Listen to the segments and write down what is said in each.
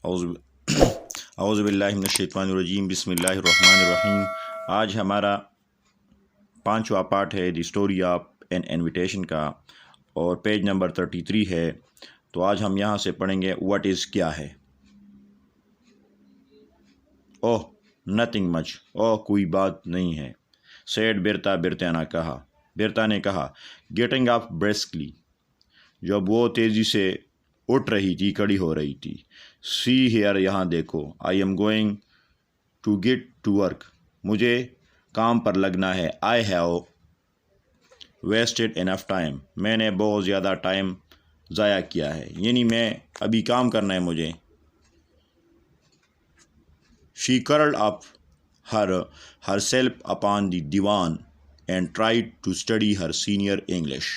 اعوذ باللہ من الشیطان الرجیم، بسم اللہ الرحمن الرحیم۔ آج ہمارا 5واں پارٹ ہے the story of an invitation کا، اور پیج نمبر 33 ہے۔ تو آج ہم یہاں سے پڑھیں گے واٹ از کیا ہے۔ اوہ نتھنگ مچ، اوہ کوئی بات نہیں ہے، سیڈ برتا نے کہا گیٹنگ اپ briskly، جب وہ تیزی سے اٹھ رہی تھی، کھڑی ہو رہی تھی۔ سی ہیئر، یہاں دیکھو، I am going to get to work, مجھے کام پر لگنا ہے۔ I have wasted enough time, میں نے بہت زیادہ ٹائم ضائع کیا ہے، یعنی میں ابھی کام کرنا ہے مجھے۔ شی curled up herself upon the divan and tried to study her senior English،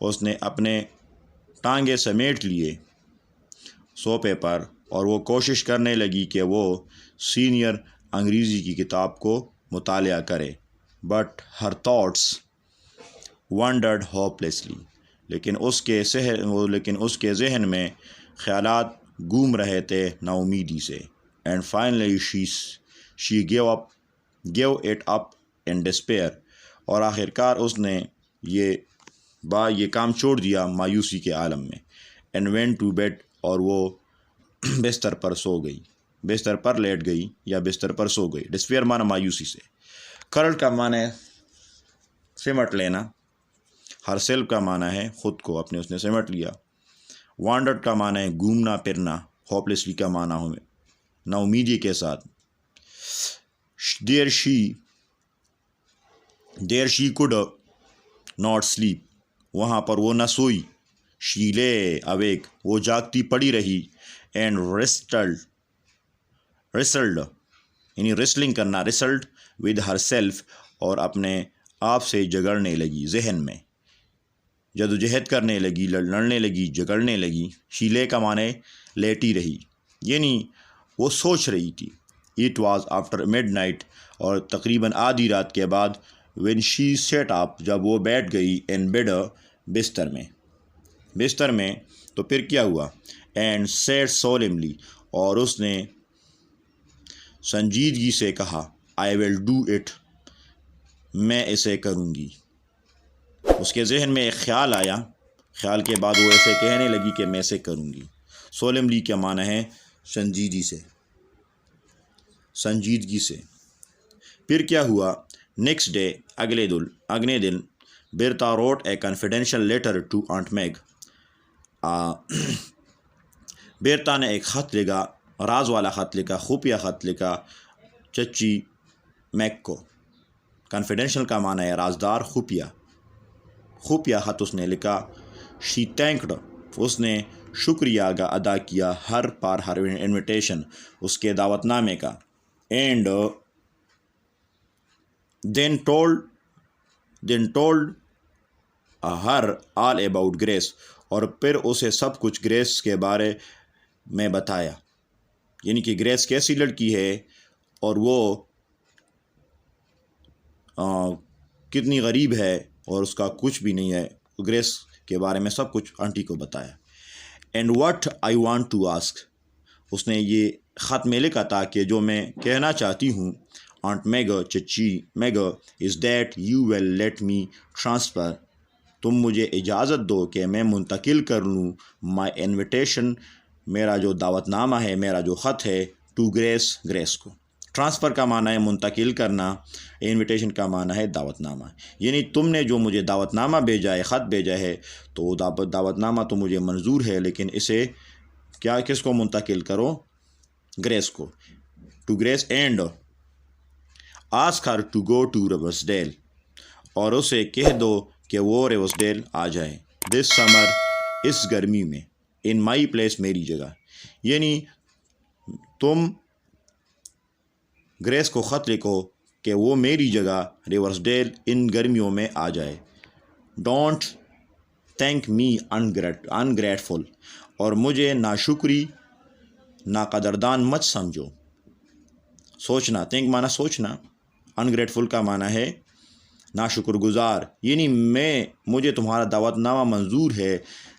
اس نے اپنے ٹانگے سمیٹ لیے صوفے پر اور وہ کوشش کرنے لگی کہ وہ سینئر انگریزی کی کتاب کو مطالعہ کرے۔ But Hare thoughts wandered hopelessly، لیکن اس کے ذہن میں خیالات گھوم رہے تھے نا امیدی سے۔ And finally she gave it up in despair، اور آخر کار اس نے یہ کام چھوڑ دیا مایوسی کے عالم میں۔ اینڈ went to bed، اور وہ بستر پر لیٹ گئی یا بستر پر سو گئی۔ ڈسپیئر مانا مایوسی سے، کرل کا معنی ہے سمٹ لینا، ہر سیلف کا معنی ہے خود کو اپنے اس نے سمٹ لیا، وانڈرڈ کا معنی ہے گھومنا پھرنا، ہوپلیسلی کا معنی ہے نا امیدی کے ساتھ۔ دیر شی could not sleep، وہاں پر وہ نہ سوئی۔ شی lay awake، وہ جاگتی پڑی رہی۔ اینڈ wrestled یعنی ریسلنگ کرنا، wrestled with herself، اور اپنے آپ سے جھگڑنے لگی، ذہن میں جدوجہد کرنے لگی، لڑنے لگی، جھگڑنے لگی۔ شی lay کا معنی لیٹی رہی، یعنی وہ سوچ رہی تھی۔ It was after midnight، اور تقریباً آدھی رات کے بعد۔ when she sat up، جب وہ بیٹھ گئی۔ in bed، بستر میں تو پھر کیا ہوا؟ and said solemnly، اور اس نے سنجیدگی سے کہا I will do it، میں اسے کروں گی۔ اس کے ذہن میں ایک خیال آیا، خیال کے بعد وہ ایسے کہنے لگی کہ میں اسے کروں گی۔ solemnly کا معنی ہے سنجیدگی سے۔ پھر کیا ہوا؟ نیکسٹ ڈے، اگلے دن برتا wrote a confidential letter to Aunt Meg، برتا نے ایک خط لکھا، راز والا خط لکھا، خفیہ خط لکھا چچی میک کو۔ کنفیڈینشیل کا معنی ہے رازدار، خفیہ خط اس نے لکھا۔ شی thanked، اس نے شکریہ ادا کیا ہر انویٹیشن، اس کے دعوت نامے کا۔ And then told her all about Grace، اور پھر اسے سب کچھ گریس کے بارے میں بتایا، یعنی کہ گریس کیسی لڑکی ہے اور وہ کتنی غریب ہے اور اس کا کچھ بھی نہیں ہے۔ گریس کے بارے میں سب کچھ آنٹی کو بتایا۔ And what I want to ask، اس نے یہ خط میں لکھا تھا کہ جو میں کہنا چاہتی ہوں آنٹ میگ، چچی Meg, is that you will let me transfer، تم مجھے اجازت دو کہ میں منتقل کر لوں my invitation، میرا جو دعوت نامہ ہے، میرا جو خط ہے، to گریس کو۔ ٹرانسفر کا معنی ہے منتقل کرنا، انویٹیشن کا معنی ہے دعوت نامہ، یعنی تم نے جو مجھے دعوت نامہ بھیجا ہے، خط بھیجا ہے، تو وہ دعوت نامہ تو مجھے منظور ہے، لیکن اسے کس کو منتقل کرو؟ گریس کو، to Grace. And ask her to go to Riversdale، اور اسے کہہ دو کہ وہ ریورسڈیل آ جائے۔ دس سمر، اس گرمی میں۔ ان مائی پلیس، میری جگہ، یعنی تم گریس کو خط لکھو کہ وہ میری جگہ ریورسڈیل ان گرمیوں میں آ جائے۔ ڈونٹ تھینک می ungrateful، اور مجھے ناشکری ناقدردان مت سمجھو۔ سوچنا، تھینک مانا سوچنا، ungrateful کا معنی ہے ناشکر گزار، یعنی مجھے تمہارا دعوت نامہ منظور ہے،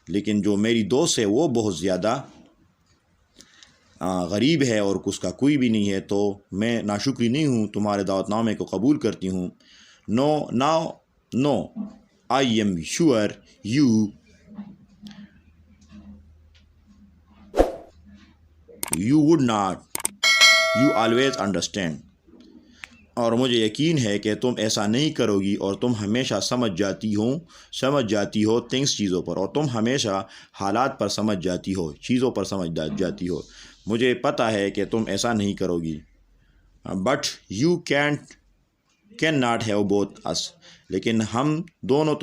لیکن جو میری دوست ہے وہ بہت زیادہ غریب ہے اور اس کا کوئی بھی نہیں ہے تو میں ناشکری نہیں ہوں، تمہارے دعوت نامے کو قبول کرتی ہوں. No, I am sure you would not. You always understand. اور مجھے یقین ہے کہ تم ایسا نہیں کرو گی اور تم ہمیشہ سمجھ جاتی ہو تھنگس چیزوں پر، اور تم ہمیشہ حالات پر سمجھ جاتی ہو، چیزوں پر سمجھ جاتی ہو. مجھے پتہ ہے کہ تم ایسا نہیں کرو گی. But you can not have both us. لیکن ہم دونوں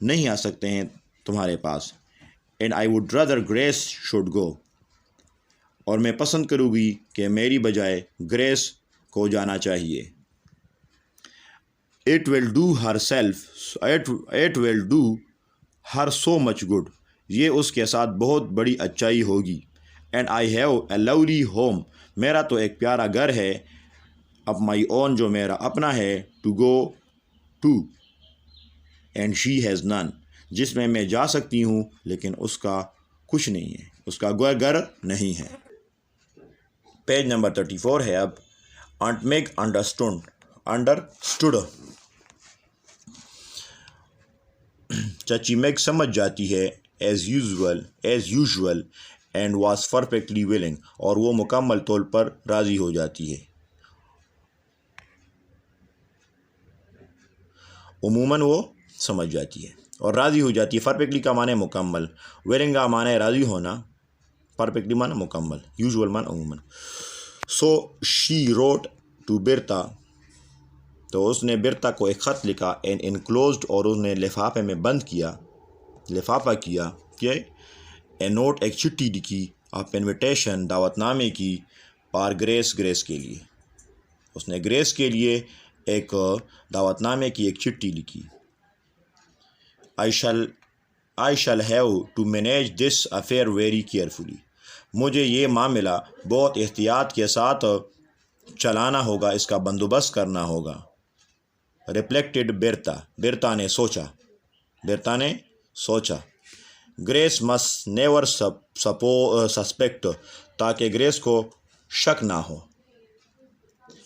نہیں آ سکتے ہیں تمہارے پاس. And I would rather Grace should go. اور میں پسند کروں گی کہ میری بجائے گریس کو جانا چاہیے. It will do her so much good. یہ اس کے ساتھ بہت بڑی اچائی ہوگی. And I have a lovely home. میرا تو ایک پیارا گھر ہے. of my own جو میرا اپنا ہے. to go to. and she has none. جس میں جا سکتی ہوں لیکن اس کا کچھ نہیں ہے، اس کا گھر نہیں ہے. پیج نمبر 34 ہے اب. Aunt Meg understood. چچی میگ سمجھ جاتی ہے as usual and was perfectly willing. اور وہ مکمل طور پر راضی ہو جاتی ہے. عموماً وہ سمجھ جاتی ہے اور راضی ہو جاتی ہے. پرفیکٹلی کا معنی مکمل، willing کا معنی راضی ہونا، پرفیکٹلی معنی مکمل، یوزول معنی عموماً. So she wrote to Bertha. تو اس نے برتا کو ایک خط لکھا. and enclosed. اور اس نے لفافے میں بند کیا، لفافہ کیا کہ a note. ایک چٹھی لکھی. of invitation. دعوت نامے کی. for گریس کے لیے. اس نے گریس کے لیے ایک دعوت نامے کی ایک چٹھی لکھی. I shall have to manage this affair very carefully. مجھے یہ معاملہ بہت احتیاط کے ساتھ چلانا ہوگا، اس کا بندوبست کرنا ہوگا. ریفلیکٹڈ برتا نے سوچا. Grace must never suspect. تاکہ گریس کو شک نہ ہو.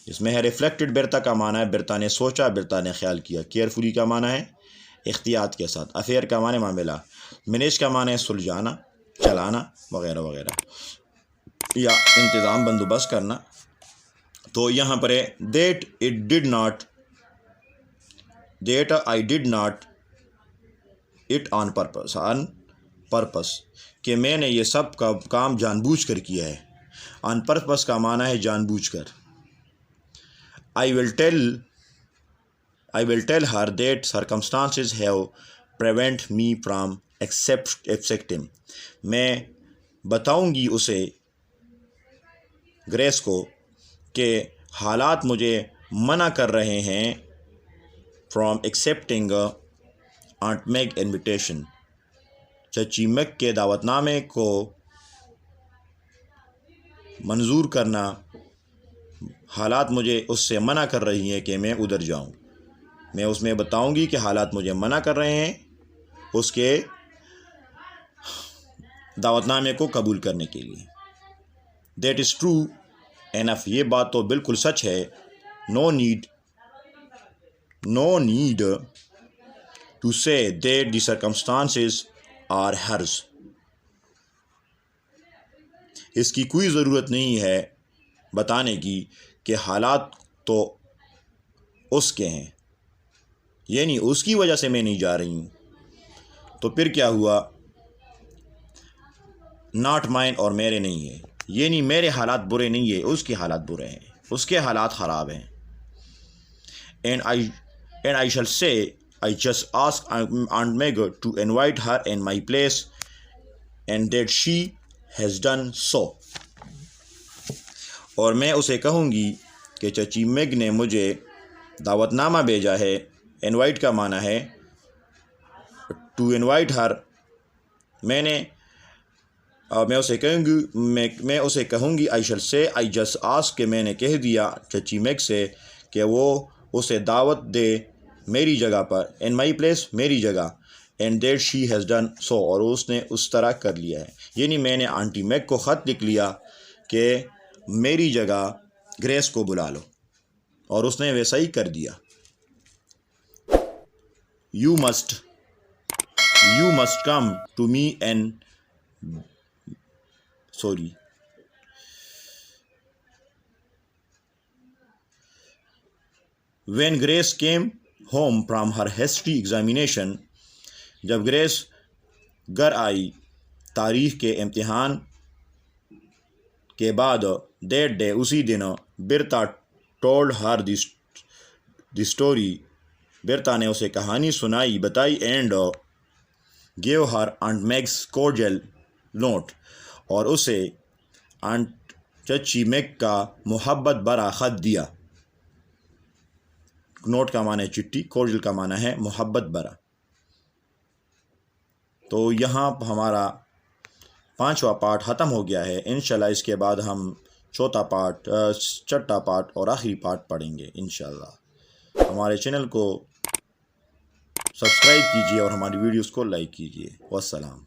اس میں ہے ریفلیکٹڈ برتا کا معنی ہے برتا نے سوچا، برتا نے خیال کیا. کیئرفلی کا معنی ہے احتیاط کے ساتھ. افیئر کا معنی معاملہ. مینیج کا معنی ہے سلجھانا، چلانا وغیرہ وغیرہ، یا انتظام بندوبست کرنا. تو یہاں پر ہے that I did not it on purpose. کہ میں نے یہ سب کا کام جان بوجھ کر کیا ہے. on purpose کا معنی ہے جان بوجھ کر. I will tell her that circumstances have prevent me from accepting. میں بتاؤں گی اسے، گریس کو، کہ حالات مجھے منع کر رہے ہیں from accepting Aunt Meg invitation. چچی میگ کے دعوت نامے کو منظور کرنا، حالات مجھے اس سے منع کر رہی ہیں کہ میں ادھر جاؤں. میں اس میں بتاؤں گی کہ حالات مجھے منع کر رہے ہیں اس کے دعوت نامے کو قبول کرنے کے لیے. That is true enough. یہ بات تو بالکل سچ ہے. No need to say that the circumstances are hers. اس کی کوئی ضرورت نہیں ہے بتانے کی کہ حالات تو اس کے ہیں، یعنی اس کی وجہ سے میں نہیں جا رہی ہوں. تو پھر کیا ہوا؟ ناٹ مائن، اور میرے نہیں ہے، یعنی میرے حالات برے نہیں ہیں، اس کے حالات برے ہیں، اس کے حالات خراب ہیں. And I shall say I just asked Aunt Meg to invite her in my place and that she has done so. اور میں اسے کہوں گی کہ چچی میگ نے مجھے دعوت نامہ بھیجا ہے. انوائٹ کا معنی ہے ٹو انوائٹ ہر. میں اسے کہوں گی آئی شل سے آئی جسٹ آسک، کہ میں نے کہہ دیا چچی میگ سے کہ وہ اسے دعوت دے میری جگہ پر. ان مائی پلیس، میری جگہ. And that she has done so, اور اس نے اس طرح کر لیا ہے. یعنی میں نے آنٹی میگ کو خط لکھ لیا کہ میری جگہ گریس کو بلا لو، اور اس نے ویسا ہی کر دیا. You must come to me and when Grace came home from her history examination, جب گریس گھر آئی تاریخ کے امتحان کے بعد، دیٹ ڈے اسی دن، برتا ٹولڈ ہر دی اسٹوری، برتا نے اسے کہانی سنائی بتائی، and gave her aunt Meg's cordial note, اور اسے آنٹ چچی میگ کا محبت بھرا خط دیا. نوٹ کا معنی ہے چٹھی، کورڈیل کا معنی ہے محبت بھرا. تو یہاں ہمارا 5واں پارٹ ختم ہو گیا ہے. انشاءاللہ اس کے بعد ہم چھٹا پارٹ اور آخری پارٹ پڑھیں گے انشاءاللہ. ہمارے چینل کو سبسکرائب کیجیے اور ہماری ویڈیوز کو لائک کیجیے. والسلام.